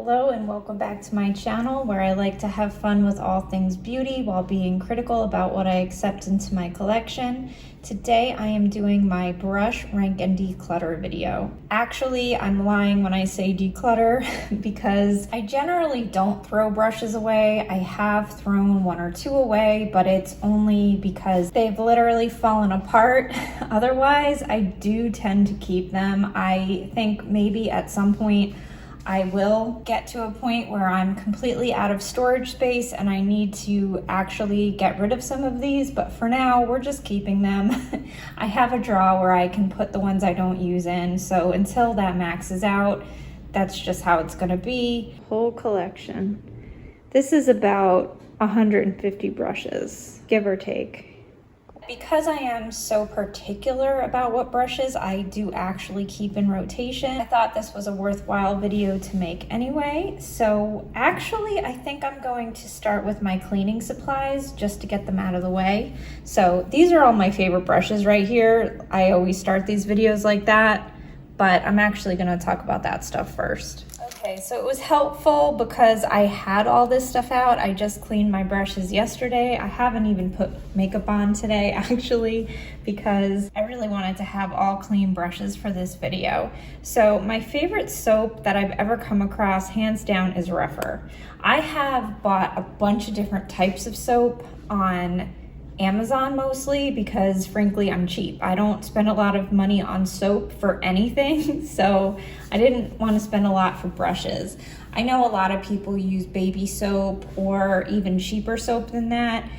Hello and welcome back to my channel where I like to have fun with all things beauty while being critical about what I accept into my collection. Today I am doing my brush rank and declutter video. Actually, I'm lying when I say declutter because I generally don't throw brushes away. I have thrown one or two away, but it's only because they've literally fallen apart. Otherwise, I do tend to keep them. I think maybe at some point I will get to a point where I'm completely out of storage space and I need to actually get rid of some of these, but for now we're just keeping them. I have a drawer where I can put the ones I don't use in, so until that maxes out, that's just how it's gonna be. Whole collection. This is about 150 brushes, give or take. Because I am so particular about what brushes I do actually keep in rotation, I thought this was a worthwhile video to make anyway. So actually, I think I'm going to start with my cleaning supplies just to get them out of the way. So these are all my favorite brushes right here. I always start these videos like that, but I'm actually gonna talk about that stuff first. Okay, so it was helpful because I had all this stuff out. I just cleaned my brushes yesterday. I haven't even put makeup on today actually because I really wanted to have all clean brushes for this video. So my favorite soap that I've ever come across, hands down, is Rephr. I have bought a bunch of different types of soap on Amazon mostly because frankly I'm cheap. I don't spend a lot of money on soap for anything, so I didn't want to spend a lot for brushes. I know a lot of people use baby soap or even cheaper soap than that.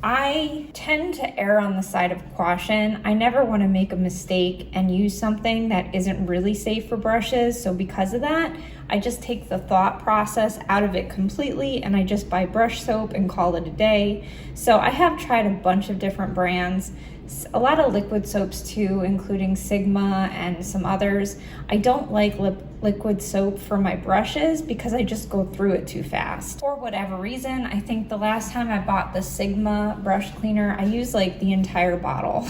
I tend to err on the side of caution. I never want to make a mistake and use something that isn't really safe for brushes, so because of that, I just take the thought process out of it completely and I just buy brush soap and call it a day. So I have tried a bunch of different brands, a lot of liquid soaps too, including Sigma and some others. I don't like liquid soap for my brushes because I just go through it too fast. For whatever reason, I think the last time I bought the Sigma brush cleaner, I used like the entire bottle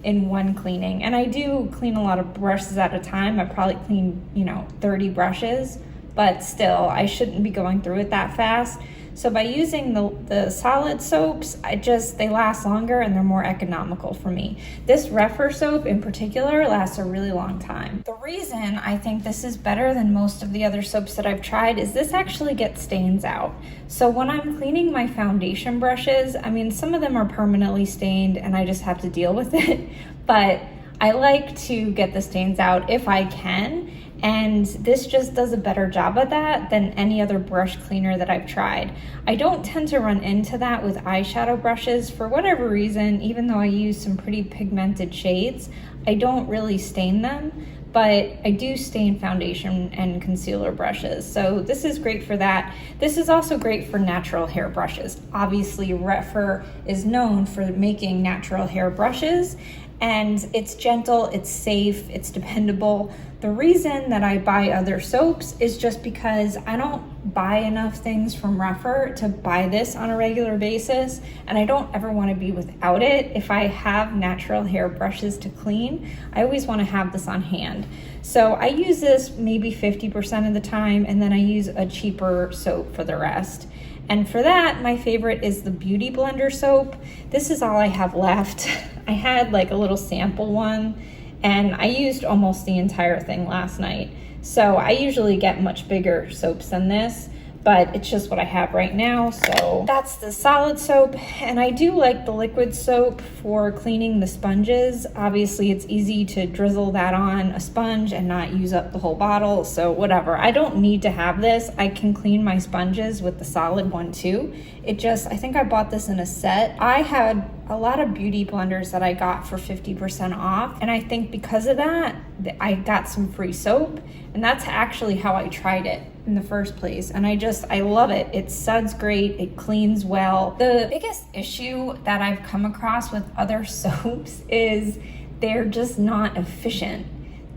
in one cleaning. And I do clean a lot of brushes at a time. I probably clean, 30 brushes, but still, I shouldn't be going through it that fast. So by using the solid soaps, they last longer and they're more economical for me. This Rephr soap in particular lasts a really long time. The reason I think this is better than most of the other soaps that I've tried is this actually gets stains out. So when I'm cleaning my foundation brushes, some of them are permanently stained and I just have to deal with it, but I like to get the stains out if I can. And this just does a better job of that than any other brush cleaner that I've tried. I don't tend to run into that with eyeshadow brushes for whatever reason. Even though I use some pretty pigmented shades, I don't really stain them, but I do stain foundation and concealer brushes. So this is great for that. This is also great for natural hair brushes. Obviously, Rephr is known for making natural hair brushes, and it's gentle, it's safe, it's dependable. The reason that I buy other soaps is just because I don't buy enough things from Rephr to buy this on a regular basis, and I don't ever want to be without it. If I have natural hair brushes to clean, I always want to have this on hand. So I use this maybe 50% of the time, and then I use a cheaper soap for the rest. And for that, my favorite is the Beauty Blender soap. This is all I have left. I had like a little sample one, and I used almost the entire thing last night. So I usually get much bigger soaps than this, but it's just what I have right now. So that's the solid soap. And I do like the liquid soap for cleaning the sponges. Obviously it's easy to drizzle that on a sponge and not use up the whole bottle. So whatever, I don't need to have this. I can clean my sponges with the solid one too. I think I bought this in a set. I had a lot of beauty blenders that I got for 50% off. And I think because of that, I got some free soap. And that's actually how I tried it in the first place. And I love it. It suds great, it cleans well. The biggest issue that I've come across with other soaps is they're just not efficient.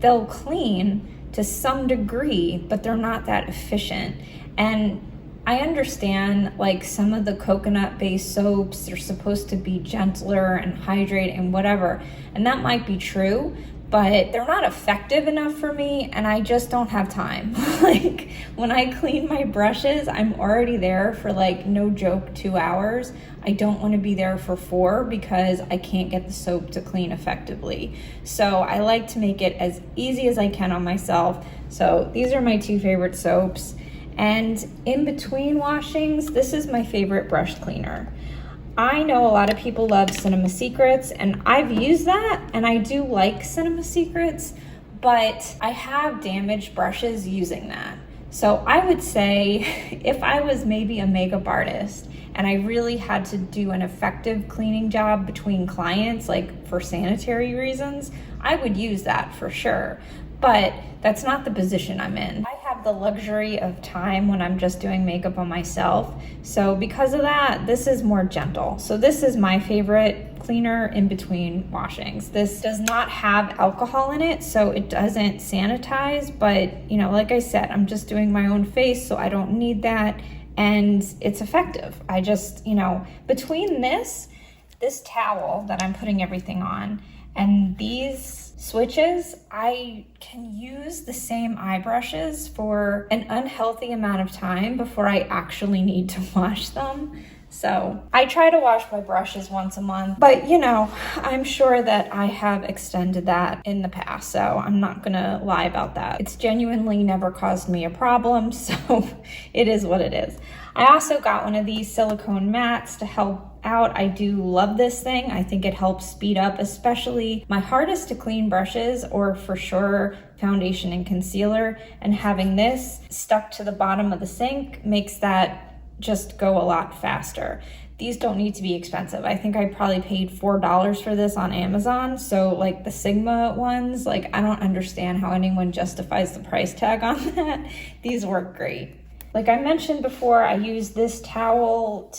They'll clean to some degree, but they're not that efficient. And I understand like some of the coconut-based soaps, they're supposed to be gentler and hydrate and whatever, and that might be true, but they're not effective enough for me, and I just don't have time. Like, when I clean my brushes, I'm already there for, like, no joke, 2 hours. I don't want to be there for 4 because I can't get the soap to clean effectively. So I like to make it as easy as I can on myself. So these are my 2 favorite soaps. And in between washings, this is my favorite brush cleaner. I know a lot of people love Cinema Secrets, and I've used that, and I do like Cinema Secrets, but I have damaged brushes using that. So I would say if I was maybe a makeup artist and I really had to do an effective cleaning job between clients, like for sanitary reasons, I would use that for sure. But that's not the position I'm in. I have the luxury of time when I'm just doing makeup on myself. So because of that, this is more gentle. So this is my favorite cleaner in between washings. This does not have alcohol in it, so it doesn't sanitize, but you know, like I said, I'm just doing my own face, so I don't need that, and it's effective. I just, you know, between this towel that I'm putting everything on and these switches, I can use the same eye brushes for an unhealthy amount of time before I actually need to wash them. So I try to wash my brushes once a month, but you know, I'm sure that I have extended that in the past, so I'm not gonna lie about that. It's genuinely never caused me a problem, so it is what it is. I also got one of these silicone mats to help out. I do love this thing. I think it helps speed up, especially my hardest to clean brushes, or for sure foundation and concealer, and having this stuck to the bottom of the sink makes that just go a lot faster. These don't need to be expensive. I think I probably paid $4 for this on Amazon. So like the Sigma ones, like I don't understand how anyone justifies the price tag on that. These work great. Like I mentioned before, I use this towel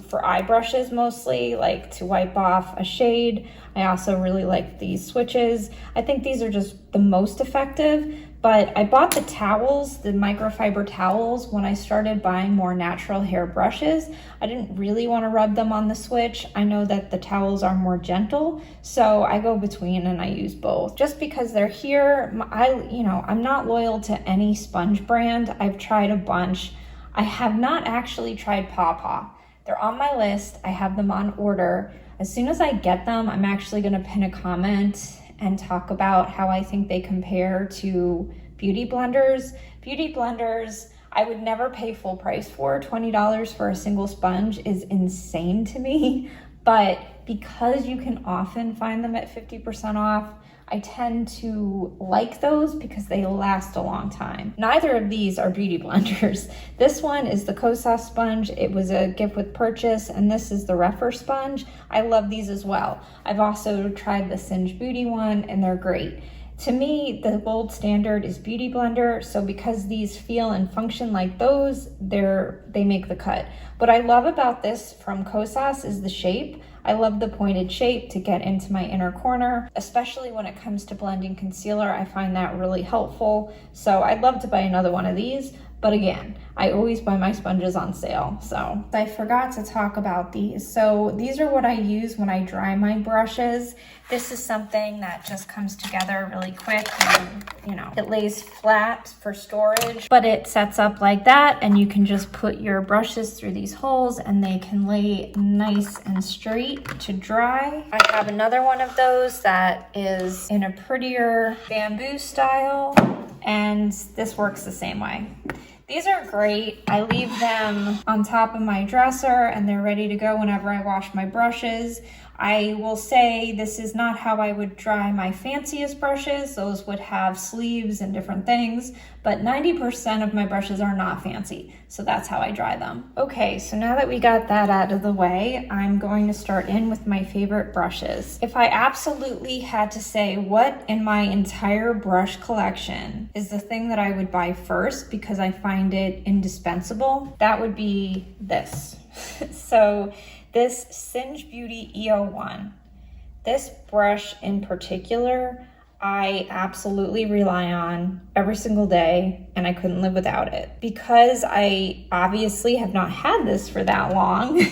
for eye brushes mostly, like to wipe off a shade. I also really like these switches. I think these are just the most effective. But I bought the towels, the microfiber towels, when I started buying more natural hair brushes. I didn't really want to rub them on the switch. I know that the towels are more gentle, so I go between and I use both. Just because they're here, I'm not loyal to any sponge brand. I've tried a bunch. I have not actually tried Paw Paw. They're on my list. I have them on order. As soon as I get them, I'm actually going to pin a comment and talk about how I think they compare to beauty blenders. Beauty blenders, I would never pay full price for. $20 for a single sponge is insane to me, but because you can often find them at 50% off, I tend to like those because they last a long time. Neither of these are beauty blenders. This one is the Kosas sponge. It was a gift with purchase, and this is the Rephr sponge. I love these as well. I've also tried the Singe Beauty one, and they're great. To me, the gold standard is Beauty Blender, so because these feel and function like those, they make the cut. What I love about this from Kosas is the shape. I love the pointed shape to get into my inner corner, especially when it comes to blending concealer. I find that really helpful. So I'd love to buy another one of these, but again, I always buy my sponges on sale. So I forgot to talk about these. So these are what I use when I dry my brushes. This is something that just comes together really quick, and it lays flat for storage, but it sets up like that, and you can just put your brushes through these holes and they can lay nice and straight to dry. I have another one of those that is in a prettier bamboo style, and this works the same way. These are great. I leave them on top of my dresser and they're ready to go whenever I wash my brushes. I will say this is not how I would dry my fanciest brushes. Those would have sleeves and different things, but 90% of my brushes are not fancy. So that's how I dry them. Okay, so now that we got that out of the way, I'm going to start in with my favorite brushes. If I absolutely had to say what in my entire brush collection is the thing that I would buy first because I find it indispensable, that would be this. So this Singe Beauty E01. This brush in particular, I absolutely rely on every single day, and I couldn't live without it. Because I obviously have not had this for that long,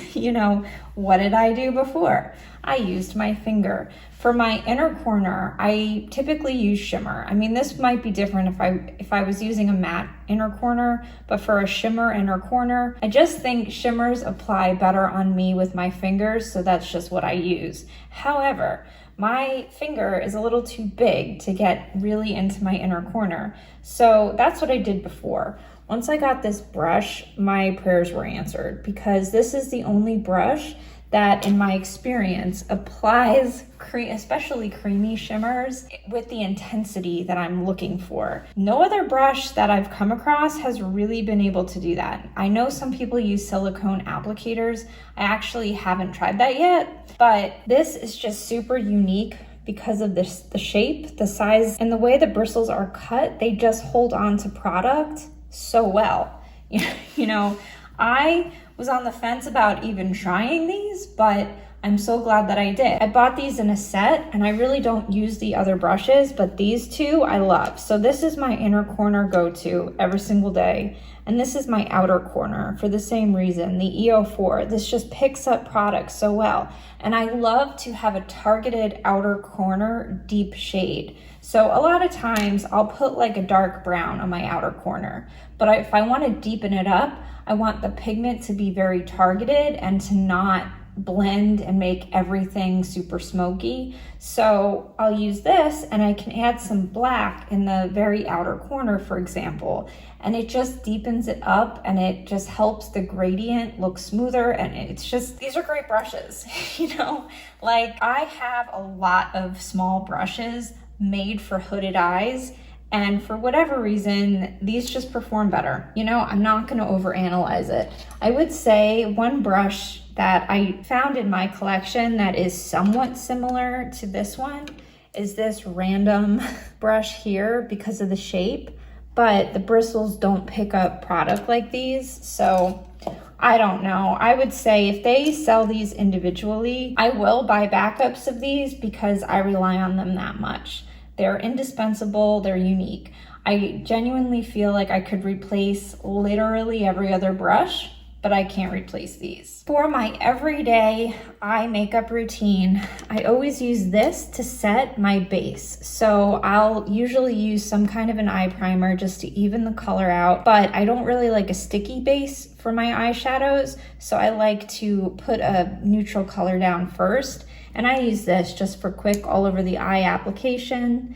what did I do before? I used my finger. For my inner corner, I typically use shimmer. I mean, this might be different if I was using a matte inner corner, but for a shimmer inner corner, I just think shimmers apply better on me with my fingers, so that's just what I use. However, my finger is a little too big to get really into my inner corner, so that's what I did before. Once I got this brush, my prayers were answered, because this is the only brush that, in my experience, applies especially creamy shimmers with the intensity that I'm looking for. No other brush that I've come across has really been able to do that. I know some people use silicone applicators. I actually haven't tried that yet, but this is just super unique because of the shape, the size, and the way the bristles are cut. They just hold on to product so well. You know, I was on the fence about even trying these, but I'm so glad that I did. I bought these in a set, and I really don't use the other brushes, but these two I love. So this is my inner corner go-to every single day, and this is my outer corner for the same reason, the E04. This just picks up products so well, and I love to have a targeted outer corner deep shade. So a lot of times I'll put like a dark brown on my outer corner, but if I want to deepen it up, I want the pigment to be very targeted and to not blend and make everything super smoky. So I'll use this, and I can add some black in the very outer corner, for example, and it just deepens it up, and it just helps the gradient look smoother. And it's just, these are great brushes. You know, like, I have a lot of small brushes made for hooded eyes, and for whatever reason, these just perform better. You know, I'm not gonna overanalyze it. I would say one brush that I found in my collection that is somewhat similar to this one is this random brush here because of the shape, but the bristles don't pick up product like these. So I don't know. I would say if they sell these individually, I will buy backups of these because I rely on them that much. They're indispensable, they're unique. I genuinely feel like I could replace literally every other brush, but I can't replace these. For my everyday eye makeup routine, I always use this to set my base. So I'll usually use some kind of an eye primer just to even the color out, but I don't really like a sticky base for my eyeshadows, so I like to put a neutral color down first. And I use this just for quick all over the eye application.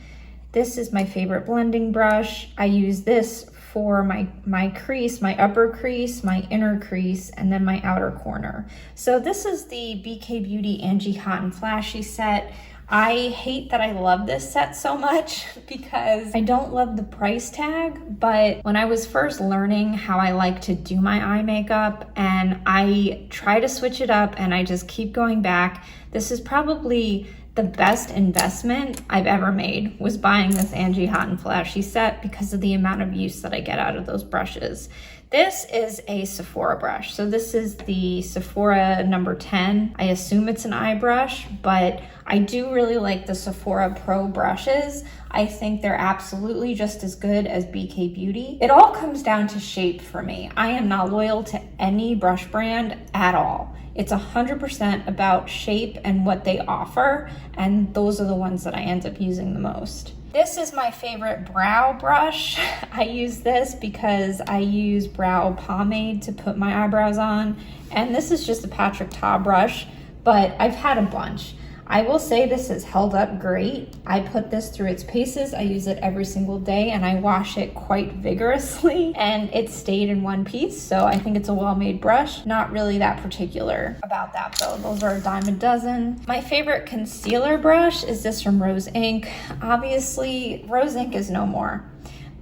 This is my favorite blending brush. I use this for my crease, my upper crease, my inner crease, and then my outer corner. So this is the BK Beauty Angie Hot and Flashy set. I hate that I love this set so much because I don't love the price tag, but when I was first learning how I like to do my eye makeup, and I try to switch it up and I just keep going back, this is probably the best investment I've ever made, was buying this Angie Hot and Flashy set because of the amount of use that I get out of those brushes. This is a Sephora brush. So this is the Sephora number 10. I assume it's an eye brush, but I do really like the Sephora Pro Brushes. I think they're absolutely just as good as BK Beauty. It all comes down to shape for me. I am not loyal to any brush brand at all. It's 100% about shape and what they offer, and those are the ones that I end up using the most. This is my favorite brow brush. I use this because I use brow pomade to put my eyebrows on, and this is just a Patrick Ta brush, but I've had a bunch. I will say this has held up great. I put this through its paces. I use it every single day, and I wash it quite vigorously, and it stayed in one piece, so I think it's a well-made brush. Not really that particular about that though. Those are a dime a dozen. My favorite concealer brush is this from Rose Inc. Obviously, Rose Inc. is no more,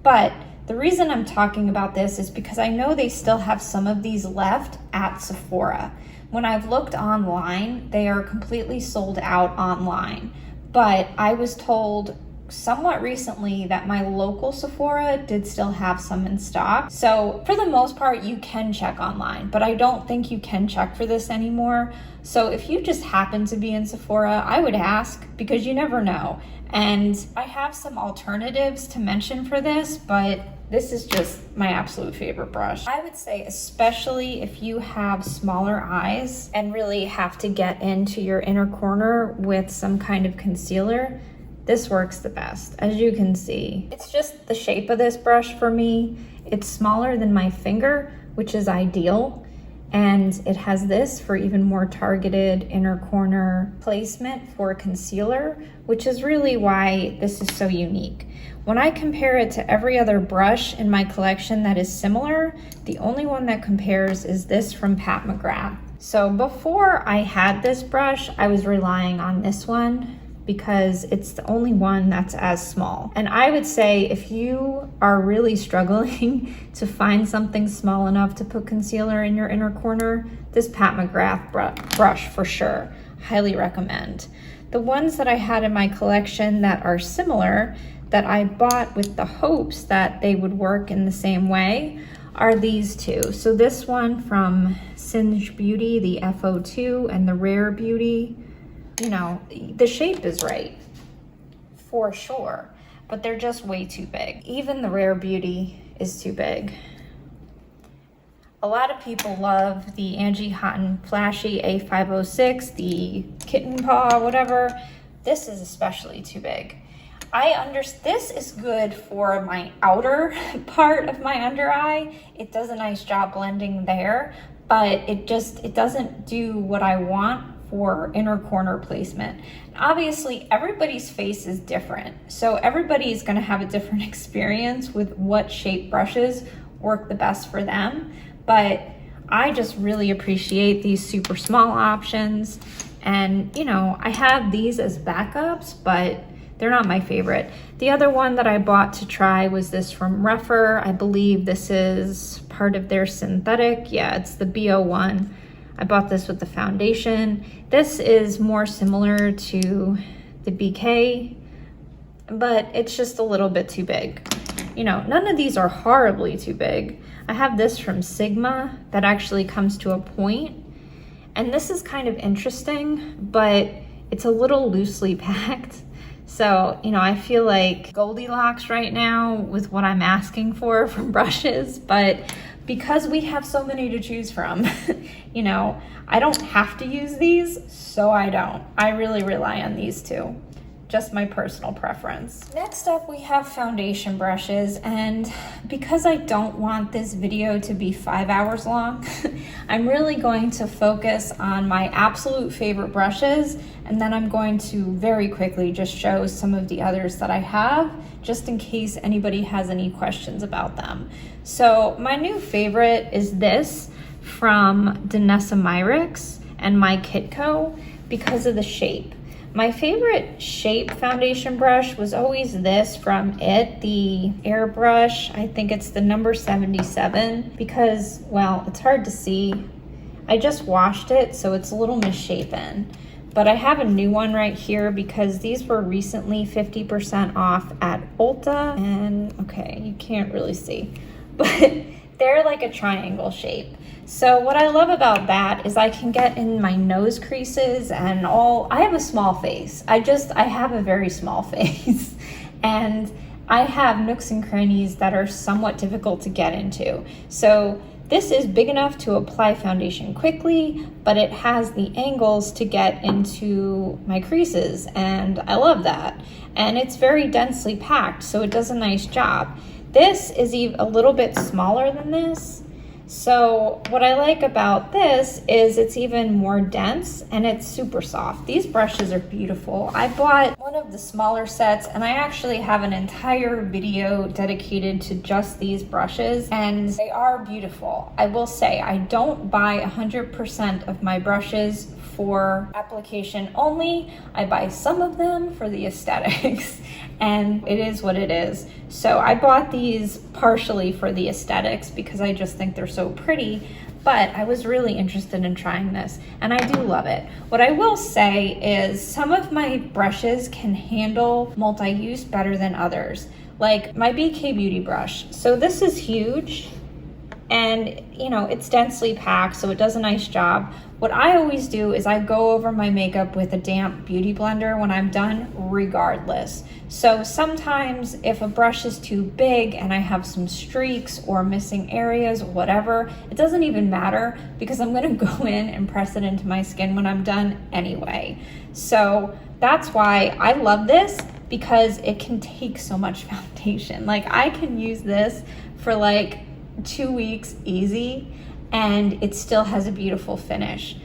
but the reason I'm talking about this is because I know they still have some of these left at Sephora. When I've looked online, they are completely sold out online. But I was told somewhat recently that my local Sephora did still have some in stock. So for the most part, you can check online, but I don't think you can check for this anymore. So if you just happen to be in Sephora, I would ask, because you never know. And I have some alternatives to mention for this, but this is just my absolute favorite brush. I would say especially if you have smaller eyes and really have to get into your inner corner with some kind of concealer, this works the best. As you can see, it's just the shape of this brush for me. It's smaller than my finger, which is ideal. And it has this for even more targeted inner corner placement for concealer, which is really why this is so unique. When I compare it to every other brush in my collection that is similar, the only one that compares is this from McGrath. So before I had this brush, I was relying on this one because it's the only one that's as small. And I would say if you are really struggling to find something small enough to put concealer in your inner corner, this McGrath brush for sure, highly recommend. The ones that I had in my collection that are similar, that I bought with the hopes that they would work in the same way, are these two. So this one from Singe Beauty, the F02, and the Rare Beauty. You know, the shape is right, for sure, but they're just way too big. Even the Rare Beauty is too big. A lot of people love the Angie Hot and Flashy A506, the kitten paw, whatever. This is especially too big. This is good for my outer part of my under eye. It does a nice job blending there, but it doesn't do what I want for inner corner placement. Obviously, everybody's face is different, so everybody's gonna have a different experience with what shape brushes work the best for them, but I just really appreciate these super small options. And you know, I have these as backups, but they're not my favorite. The other one that I bought to try was this from Rephr. I believe this is part of their synthetic. Yeah, it's the B01. I bought this with the foundation. This is more similar to the BK, but it's just a little bit too big. You know, none of these are horribly too big. I have this from Sigma that actually comes to a point, and this is kind of interesting, but it's a little loosely packed. So, you know, I feel like Goldilocks right now with what I'm asking for from brushes, but because we have so many to choose from, you know, I don't have to use these, so I don't. I really rely on these two. Just my personal preference. Next up, we have foundation brushes, and because I don't want this video to be 5 hours long, I'm really going to focus on my absolute favorite brushes, and then I'm going to very quickly just show some of the others that I have, just in case anybody has any questions about them. So my new favorite is this from Danessa Myricks and MyKitCo because of the shape. My favorite shape foundation brush was always this from it, the airbrush. I think it's the number 77 because, well, it's hard to see. I just washed it, so it's a little misshapen. But I have a new one right here because these were recently 50% off at Ulta. And okay, you can't really see, but they're like a triangle shape. So what I love about that is I can get in my nose creases and all. I have a small face. I have a very small face. And I have nooks and crannies that are somewhat difficult to get into. So this is big enough to apply foundation quickly, but it has the angles to get into my creases, and I love that. And it's very densely packed, so it does a nice job. This is a little bit smaller than this. So what I like about this is it's even more dense and it's super soft. These brushes are beautiful. I bought one of the smaller sets and I actually have an entire video dedicated to just these brushes and they are beautiful. I will say I don't buy 100% of my brushes for application only. I buy some of them for the aesthetics and it is what it is. So I bought these partially for the aesthetics because I just think they're so pretty, but I was really interested in trying this and I do love it. What I will say is some of my brushes can handle multi-use better than others, like my BK Beauty brush. So this is huge and you know, it's densely packed, so it does a nice job. What I always do is I go over my makeup with a damp beauty blender when I'm done, regardless. So sometimes if a brush is too big and I have some streaks or missing areas, whatever, it doesn't even matter because I'm gonna go in and press it into my skin when I'm done anyway. So that's why I love this, because it can take so much foundation. Like, I can use this for like 2 weeks easy, and it still has a beautiful finish.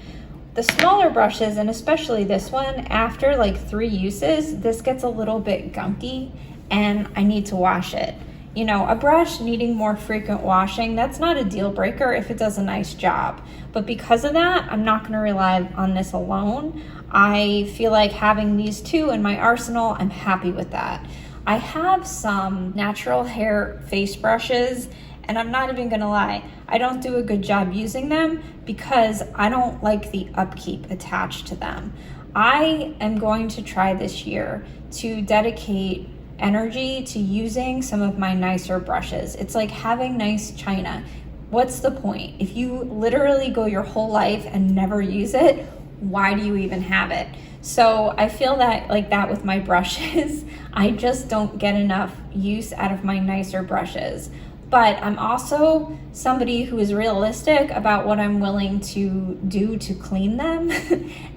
The smaller brushes, and especially this one, after like 3 uses, this gets a little bit gunky and I need to wash it. You know, a brush needing more frequent washing, that's not a deal breaker if it does a nice job. But because of that, I'm not gonna rely on this alone. I feel like having these two in my arsenal, I'm happy with that. I have some natural hair face brushes, and I'm not even gonna lie, I don't do a good job using them because I don't like the upkeep attached to them. I am going to try this year to dedicate energy to using some of my nicer brushes. It's like having nice china. What's the point? If you literally go your whole life and never use it, why do you even have it? So I feel that like that with my brushes. I just don't get enough use out of my nicer brushes. But I'm also somebody who is realistic about what I'm willing to do to clean them.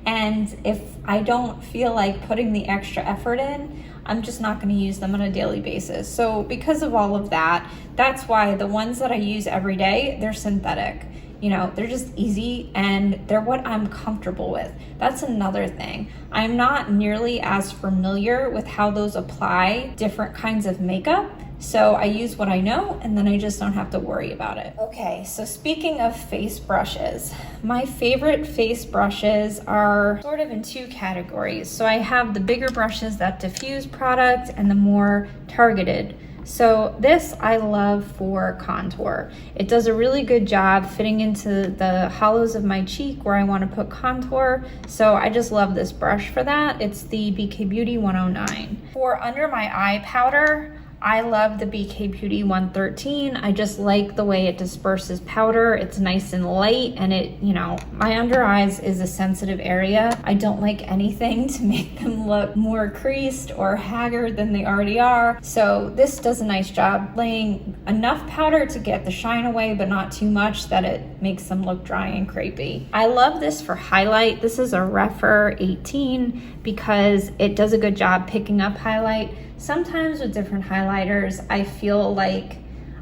And if I don't feel like putting the extra effort in, I'm just not going to use them on a daily basis. So because of all of that, that's why the ones that I use every day, they're synthetic. You know, they're just easy and they're what I'm comfortable with. That's another thing. I'm not nearly as familiar with how those apply different kinds of makeup. So I use what I know, and then I just don't have to worry about it. Okay, so speaking of face brushes, my favorite face brushes are sort of in 2 categories. So I have the bigger brushes that diffuse product and the more targeted. So this I love for contour. It does a really good job fitting into the hollows of my cheek where I want to put contour. So I just love this brush for that. It's the BK Beauty 109. For under my eye powder, I love the BK Beauty 113. I just like the way it disperses powder. It's nice and light, and it, you know, my under eyes is a sensitive area. I don't like anything to make them look more creased or haggard than they already are. So this does a nice job laying enough powder to get the shine away, but not too much that it makes them look dry and crepey. I love this for highlight. This is a Rephr 18 because it does a good job picking up highlight. Sometimes with different highlighters, I feel like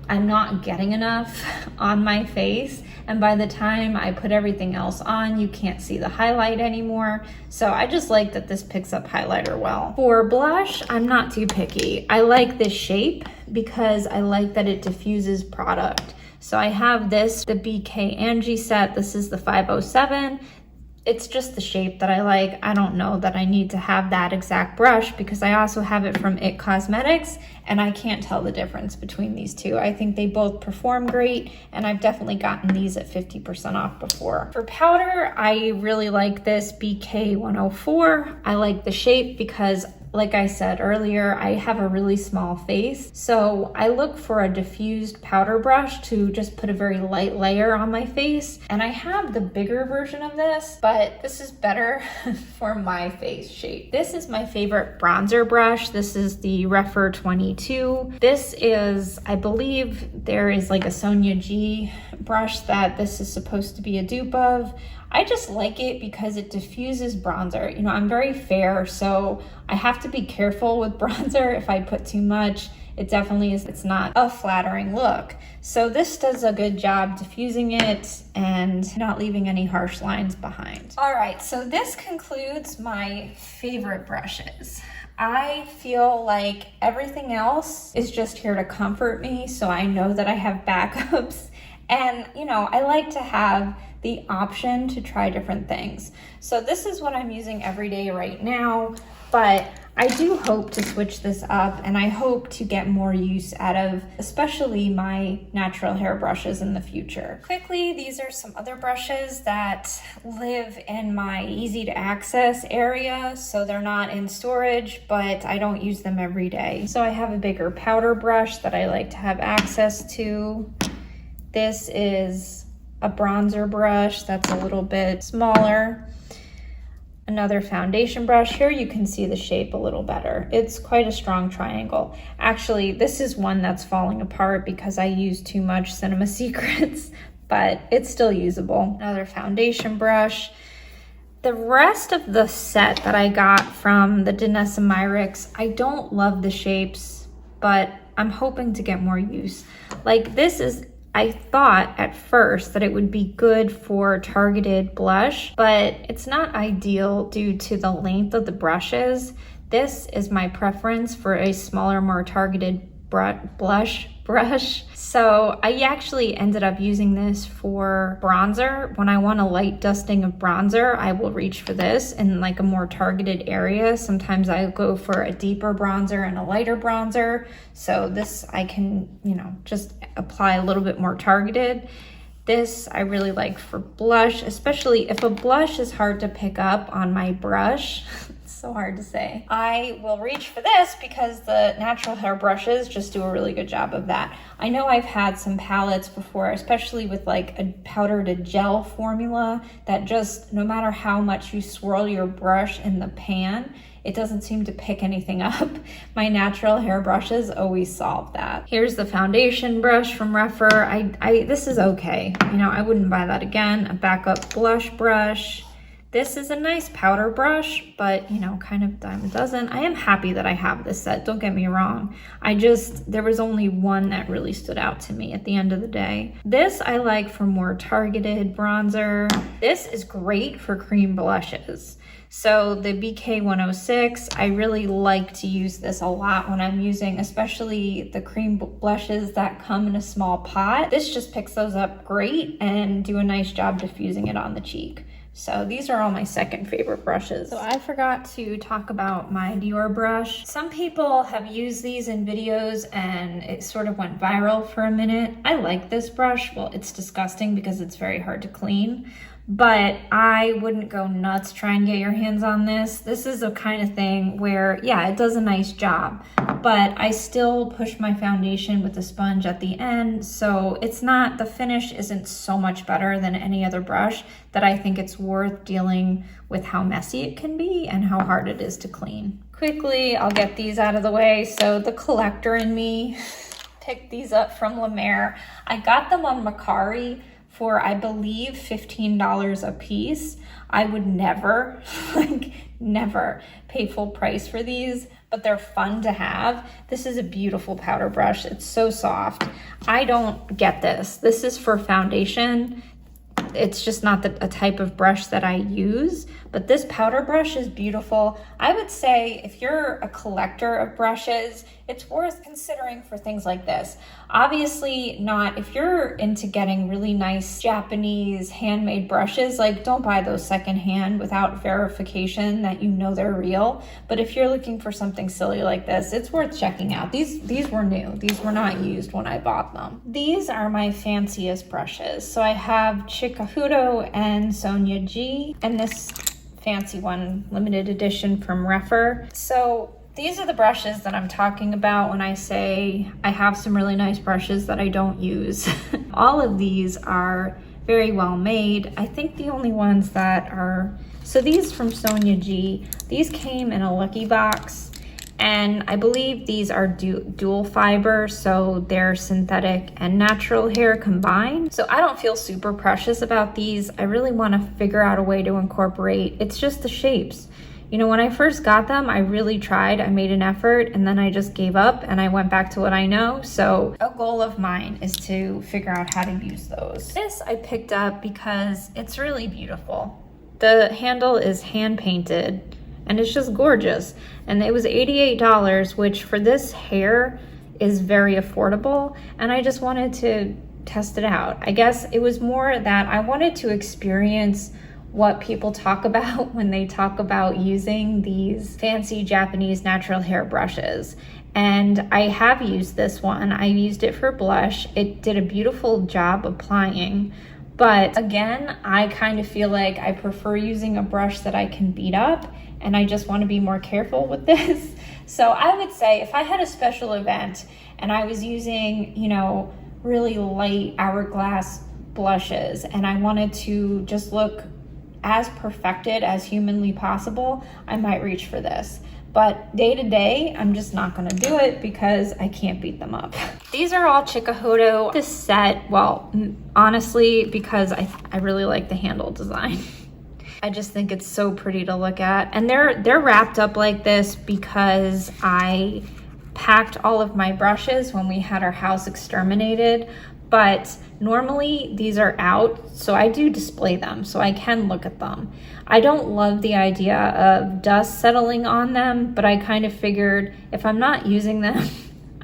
I'm not getting enough on my face, and by the time I put everything else on, you can't see the highlight anymore. So I just like that this picks up highlighter well. For blush, I'm not too picky. I like this shape because I like that it diffuses product. So I have this, the BK Angie set. This is the 507. It's just the shape that I like. I don't know that I need to have that exact brush because I also have it from IT Cosmetics, and I can't tell the difference between these two. I think they both perform great, and I've definitely gotten these at 50% off before. For powder, I really like this BK 104. I like the shape because, like I said earlier, I have a really small face, so I look for a diffused powder brush to just put a very light layer on my face. And I have the bigger version of this, but this is better for my face shape. This is my favorite bronzer brush. This is the Rephr 22. This is, I believe there is like a Sonia G brush that this is supposed to be a dupe of. I just like it because it diffuses bronzer. You know, I'm very fair, so I have to be careful with bronzer. If I put too much, it definitely is, it's not a flattering look. So this does a good job diffusing it and not leaving any harsh lines behind. All right, so this concludes my favorite brushes. I feel like everything else is just here to comfort me, so I know that I have backups. And, you know, I like to have the option to try different things. So this is what I'm using every day right now, but I do hope to switch this up, and I hope to get more use out of especially my natural hair brushes in the future. Quickly, these are some other brushes that live in my easy to access area, so they're not in storage, but I don't use them every day. So I have a bigger powder brush that I like to have access to. This is a bronzer brush that's a little bit smaller, another foundation brush. Here you can see the shape a little better. It's quite a strong triangle. Actually, this is one that's falling apart because I used too much Cinema Secrets, but it's still usable. Another foundation brush. The rest of the set that I got from the Danessa Myricks, I don't love the shapes, but I'm hoping to get more use. Like this is, I thought at first that it would be good for targeted blush, but it's not ideal due to the length of the brushes. This is my preference for a smaller, more targeted blush brush. So I actually ended up using this for bronzer. When I want a light dusting of bronzer, I will reach for this in like a more targeted area. Sometimes I go for a deeper bronzer and a lighter bronzer. So this I can, you know, just apply a little bit more targeted. This I really like for blush, especially if a blush is hard to pick up on my brush. So hard to say. I will reach for this because the natural hair brushes just do a really good job of that. I know I've had some palettes before, especially with like a powder to gel formula that just, no matter how much you swirl your brush in the pan, it doesn't seem to pick anything up. My natural hair brushes always solve that. Here's the foundation brush from Rephr. This is okay. You know, I wouldn't buy that again. A backup blush brush. This is a nice powder brush, but you know, kind of dime a dozen. I am happy that I have this set, don't get me wrong. There was only one that really stood out to me at the end of the day. This I like for more targeted bronzer. This is great for cream blushes. So the BK106, I really like to use this a lot when I'm using, especially the cream blushes that come in a small pot. This just picks those up great and do a nice job diffusing it on the cheek. So these are all my second favorite brushes. So I forgot to talk about my Dior brush. Some people have used these in videos and it sort of went viral for a minute. I like this brush. Well, it's disgusting because it's very hard to clean, but I wouldn't go nuts trying to get your hands on this. This is a kind of thing where, yeah, it does a nice job, but I still push my foundation with the sponge at the end. So it's not, the finish isn't so much better than any other brush that I think it's worth dealing with how messy it can be and how hard it is to clean. Quickly, I'll get these out of the way. So the collector in me picked these up from La Mer. I got them on Mercari for, I believe, $15 a piece. I would never, never pay full price for these, but they're fun to have. This is a beautiful powder brush. It's so soft. I don't get this. This is for foundation. It's just not a type of brush that I use, but this powder brush is beautiful. I would say if you're a collector of brushes, it's worth considering for things like this. Obviously not, if you're into getting really nice Japanese handmade brushes, like don't buy those secondhand without verification that you know they're real. But if you're looking for something silly like this, it's worth checking out. These were new. These were not used when I bought them. These are my fanciest brushes. So I have Chikuhudo and Sonia G, and this fancy one, limited edition from Rephr. So these are the brushes that I'm talking about when I say I have some really nice brushes that I don't use. All of these are very well made. I think the only ones that are, so these from Sonia G, these came in a lucky box, and I believe these are dual fiber, so they're synthetic and natural hair combined. So I don't feel super precious about these. I really want to figure out a way to incorporate, it's just the shapes. You know, when I first got them, I really tried, I made an effort, and then I just gave up and I went back to what I know. So a goal of mine is to figure out how to use those. This I picked up because it's really beautiful. The handle is hand painted and it's just gorgeous. And it was $88, which for this hair is very affordable. And I just wanted to test it out. I guess it was more that I wanted to experience what people talk about when they talk about using these fancy Japanese natural hair brushes. And I have used this one. I used it for blush. It did a beautiful job applying. But again, I kind of feel like I prefer using a brush that I can beat up, and I just want to be more careful with this. So I would say if I had a special event and I was using, you know, really light hourglass blushes and I wanted to just look as perfected as humanly possible, I might reach for this. But day to day, I'm just not gonna do it because I can't beat them up. These are all Chikuhodo. This set, well, honestly, because I really like the handle design. I just think it's so pretty to look at. And they're wrapped up like this because I packed all of my brushes when we had our house exterminated, but normally these are out, so I do display them so I can look at them. I don't love the idea of dust settling on them, but I kind of figured if I'm not using them,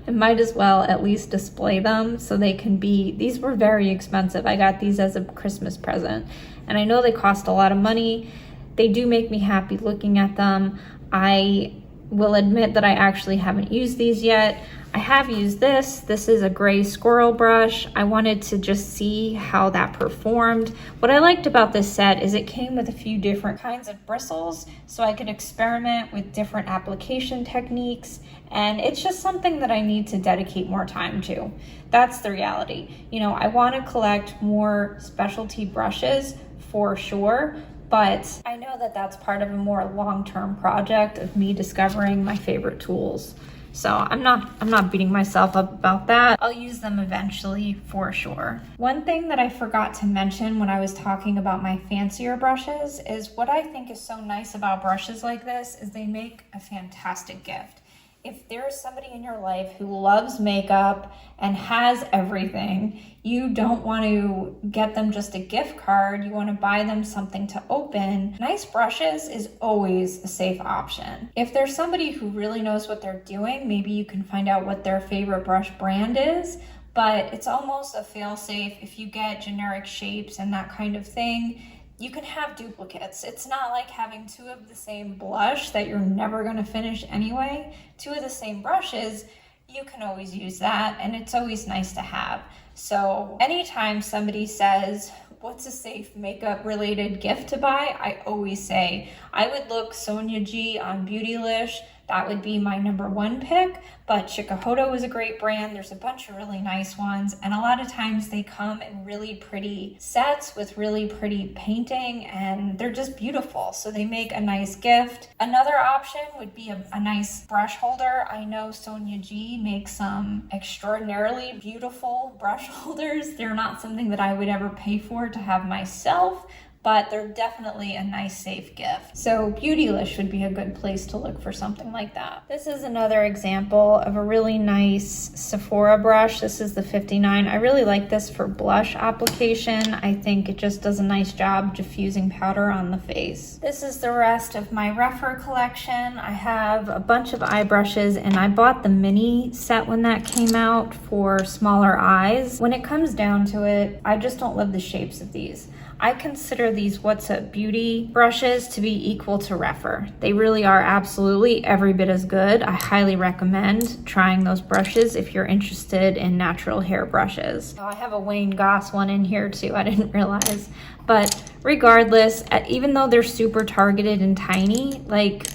I might as well at least display them so they can be, these were very expensive. I got these as a Christmas present, and I know they cost a lot of money. They do make me happy looking at them. I will admit that I actually haven't used these yet. I have used this. This is a gray squirrel brush. I wanted to just see how that performed. What I liked about this set is it came with a few different kinds of bristles, so I could experiment with different application techniques, and it's just something that I need to dedicate more time to. That's the reality. You know, I want to collect more specialty brushes for sure, but I know that that's part of a more long-term project of me discovering my favorite tools. So I'm not beating myself up about that. I'll use them eventually for sure. One thing that I forgot to mention when I was talking about my fancier brushes is what I think is so nice about brushes like this is they make a fantastic gift. If there's somebody in your life who loves makeup and has everything, you don't want to get them just a gift card. You want to buy them something to open. Nice brushes is always a safe option. If there's somebody who really knows what they're doing, maybe you can find out what their favorite brush brand is, but it's almost a fail-safe. If you get generic shapes and that kind of thing, you can have duplicates. It's not like having two of the same blush that you're never going to finish anyway. Two of the same brushes, you can always use that, and it's always nice to have. So anytime somebody says, what's a safe makeup related gift to buy, I always say, I would look Sonia G on Beautylish. That would be my #1 pick, but Chikuhodo is a great brand. There's a bunch of really nice ones, and a lot of times they come in really pretty sets with really pretty painting, and they're just beautiful, so they make a nice gift. Another option would be a nice brush holder. I know Sonia G makes some extraordinarily beautiful brush holders. They're not something that I would ever pay for to have myself, but they're definitely a nice, safe gift. So Beautylish would be a good place to look for something like that. This is another example of a really nice Sephora brush. This is the 59. I really like this for blush application. I think it just does a nice job diffusing powder on the face. This is the rest of my Rephr collection. I have a bunch of eye brushes, and I bought the mini set when that came out for smaller eyes. When it comes down to it, I just don't love the shapes of these. I consider these What's Up Beauty brushes to be equal to Rephr. They really are absolutely every bit as good. I highly recommend trying those brushes if you're interested in natural hair brushes. Oh, I have a Wayne Goss one in here too, I didn't realize. But regardless, even though they're super targeted and tiny, like,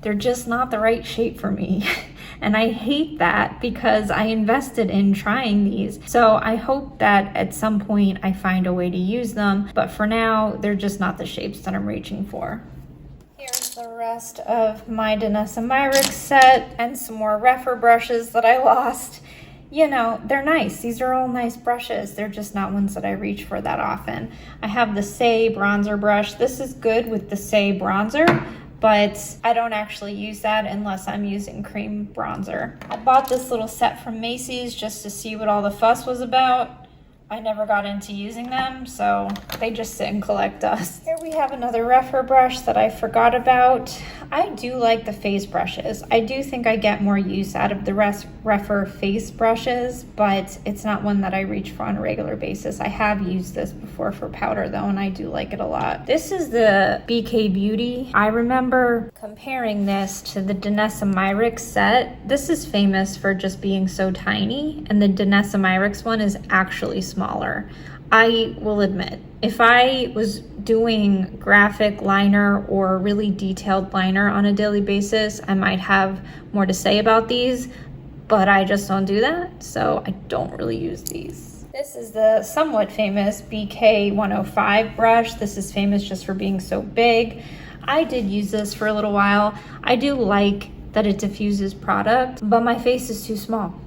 they're just not the right shape for me. And I hate that because I invested in trying these. So I hope that at some point I find a way to use them, but for now, they're just not the shapes that I'm reaching for. Here's the rest of my Danessa Myricks set and some more Rephr brushes that I lost. You know, they're nice. These are all nice brushes. They're just not ones that I reach for that often. I have the Say bronzer brush. This is good with the Say bronzer, but I don't actually use that unless I'm using cream bronzer. I bought this little set from Macy's just to see what all the fuss was about. I never got into using them, so they just sit and collect dust. Here we have another Rephr brush that I forgot about. I do like the face brushes. I do think I get more use out of the Rephr face brushes, but it's not one that I reach for on a regular basis. I have used this before for powder though, and I do like it a lot. This is the BK Beauty. I remember comparing this to the Danessa Myricks set. This is famous for just being so tiny, and the Danessa Myricks one is actually smaller. I will admit, if I was doing graphic liner or really detailed liner on a daily basis, I might have more to say about these, but I just don't do that, so I don't really use these. This is the somewhat famous BK105 brush. This is famous just for being so big. I did use this for a little while. I do like that it diffuses product, but my face is too small.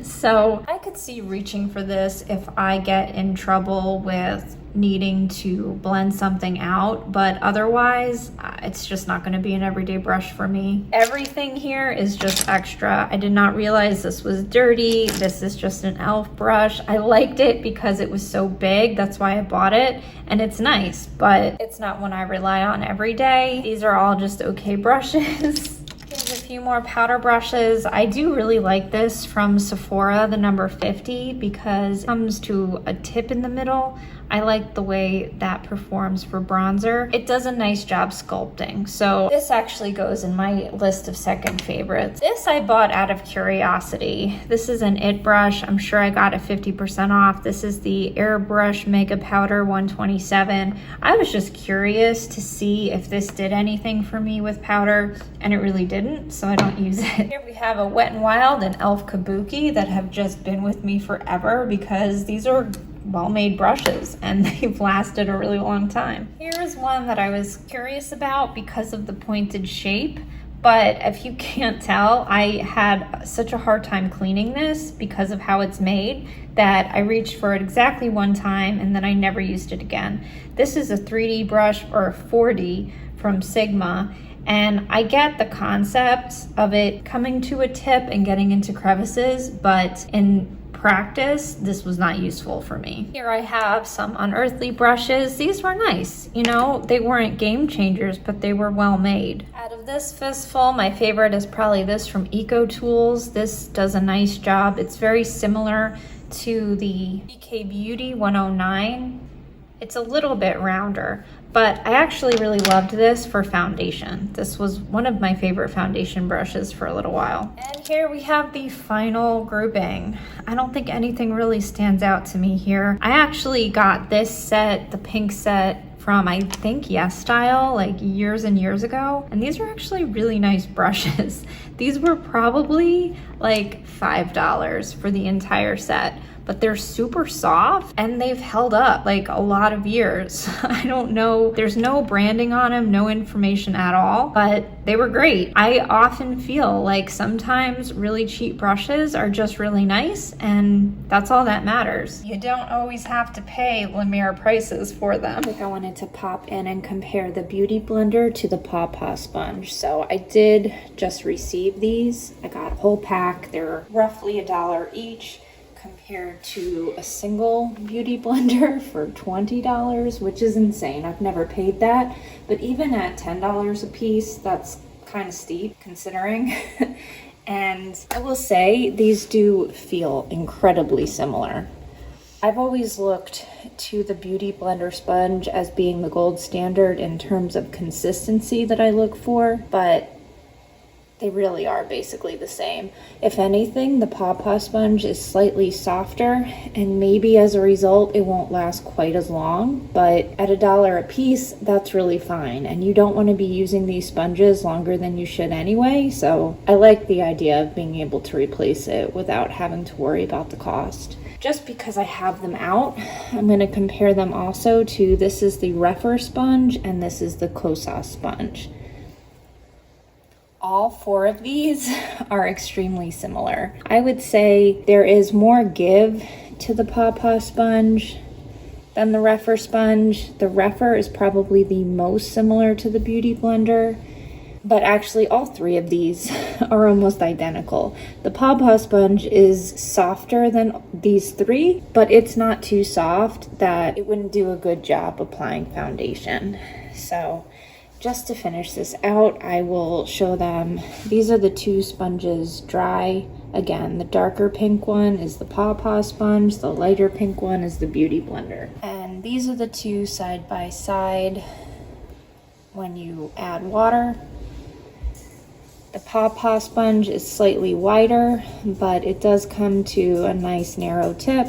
So I could see reaching for this if I get in trouble with needing to blend something out, but otherwise it's just not going to be an everyday brush for me. Everything here is just extra. I did not realize this was dirty. This is just an e.l.f. brush. I liked it because it was so big. That's why I bought it, and it's nice, but it's not one I rely on every day. These are all just okay brushes. Here's a few more powder brushes. I do really like this from Sephora, the number 50, because it comes to a tip in the middle. I like the way that performs for bronzer. It does a nice job sculpting. So this actually goes in my list of second favorites. This I bought out of curiosity. This is an IT brush. I'm sure I got it 50% off. This is the Airbrush Mega Powder 127. I was just curious to see if this did anything for me with powder, and it really didn't, so I don't use it. Here we have a Wet n Wild and e.l.f. Kabuki that have just been with me forever because these are well-made brushes and they've lasted a really long time. Here's one that I was curious about because of the pointed shape, but if you can't tell, I had such a hard time cleaning this because of how it's made that I reached for it exactly one time and then I never used it again. This is a 3D brush, or a 4D from Sigma, and I get the concept of it coming to a tip and getting into crevices, but in practice, this was not useful for me. Here I have some unearthly brushes. These were nice. You know, they weren't game changers, but they were well made. Out of this fistful, my favorite is probably this from Eco Tools. This does a nice job. It's very similar to the BK Beauty 109. It's a little bit rounder, but I actually really loved this for foundation. This was one of my favorite foundation brushes for a little while. And here we have the final grouping. I don't think anything really stands out to me here. I actually got this set, the pink set, from I think Yes Style, like years and years ago. And these are actually really nice brushes. These were probably like $5 for the entire set, but they're super soft and they've held up like a lot of years. I don't know, there's no branding on them, no information at all, but they were great. I often feel like sometimes really cheap brushes are just really nice, and that's all that matters. You don't always have to pay Lumiere prices for them. I think I wanted to pop in and compare the Beauty Blender to the Paw Paw sponge. So I did just receive these. I got a whole pack. They're roughly $1 each, compared to a single Beauty Blender for $20, which is insane. I've never paid that, but even at $10 a piece, that's kind of steep considering. And I will say these do feel incredibly similar. I've always looked to the Beauty Blender sponge as being the gold standard in terms of consistency that I look for, but they really are basically the same. If anything, the Paw Paw sponge is slightly softer, and maybe as a result it won't last quite as long, but at $1 a piece, that's really fine. And you don't want to be using these sponges longer than you should anyway, so I like the idea of being able to replace it without having to worry about the cost. Just because I have them out, I'm going to compare them also to, this is the Rephr sponge and this is the Kosas sponge. All four of these are extremely similar. I would say there is more give to the Paw Paw sponge than the Rephr sponge. The Rephr is probably the most similar to the Beauty Blender, but actually all three of these are almost identical. The Paw Paw sponge is softer than these three, but it's not too soft that it wouldn't do a good job applying foundation. So just to finish this out, I will show them. These are the two sponges dry. Again, the darker pink one is the Paw Paw sponge, the lighter pink one is the Beauty Blender. And these are the two side by side when you add water. The Paw Paw sponge is slightly wider, but it does come to a nice narrow tip.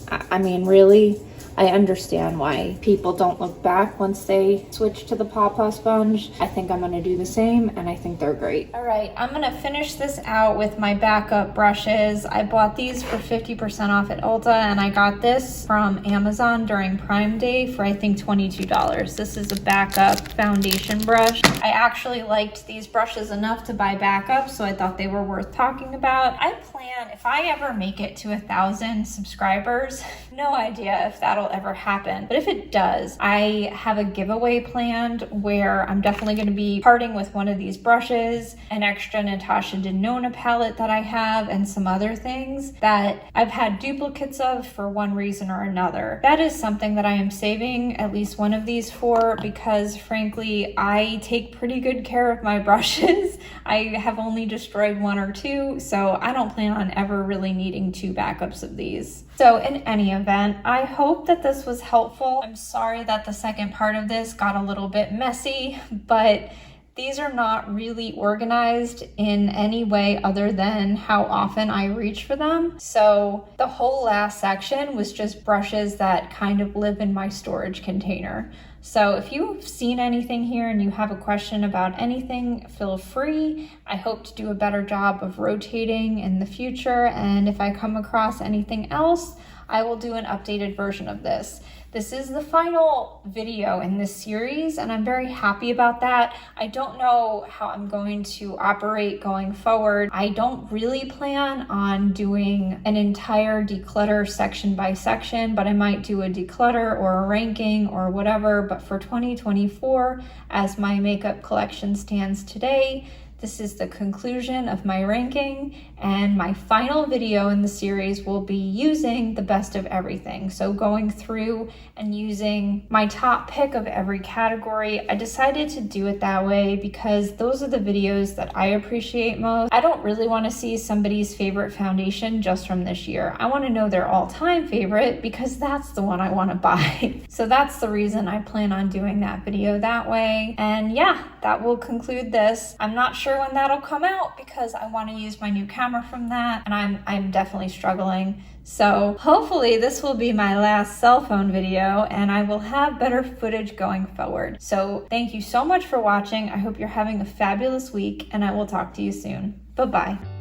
I mean, really, I understand why people don't look back once they switch to the Paw sponge. I think I'm gonna do the same, and I think they're great. All right, I'm gonna finish this out with my backup brushes. I bought these for 50% off at Ulta, and I got this from Amazon during Prime Day for I think $22. This is a backup foundation brush. I actually liked these brushes enough to buy backup, so I thought they were worth talking about. I plan, if I ever make it to 1,000 subscribers, no idea if that'll ever happen, but if it does, I have a giveaway planned where I'm definitely going to be parting with one of these brushes, an extra Natasha Denona palette that I have, and some other things that I've had duplicates of for one reason or another. That is something that I am saving at least one of these for, because frankly, I take pretty good care of my brushes. I have only destroyed one or two, so I don't plan on ever really needing two backups of these. So in any event, I hope that this was helpful. I'm sorry that the second part of this got a little bit messy, but these are not really organized in any way other than how often I reach for them. So the whole last section was just brushes that kind of live in my storage container. So if you've seen anything here and you have a question about anything, feel free. I hope to do a better job of rotating in the future, and if I come across anything else, I will do an updated version of this. This is the final video in this series, and I'm very happy about that. I don't know how I'm going to operate going forward. I don't really plan on doing an entire declutter section by section, but I might do a declutter or a ranking or whatever. But for 2024, as my makeup collection stands today, this is the conclusion of my ranking, and my final video in the series will be using the best of everything. So going through and using my top pick of every category. I decided to do it that way because those are the videos that I appreciate most. I don't really want to see somebody's favorite foundation just from this year. I want to know their all-time favorite because that's the one I want to buy. So that's the reason I plan on doing that video that way. And yeah, that will conclude this. I'm not sure when that'll come out because I want to use my new camera from that, and I'm definitely struggling. So hopefully this will be my last cell phone video and I will have better footage going forward. So thank you so much for watching. I hope you're having a fabulous week, and I will talk to you soon. Bye-bye.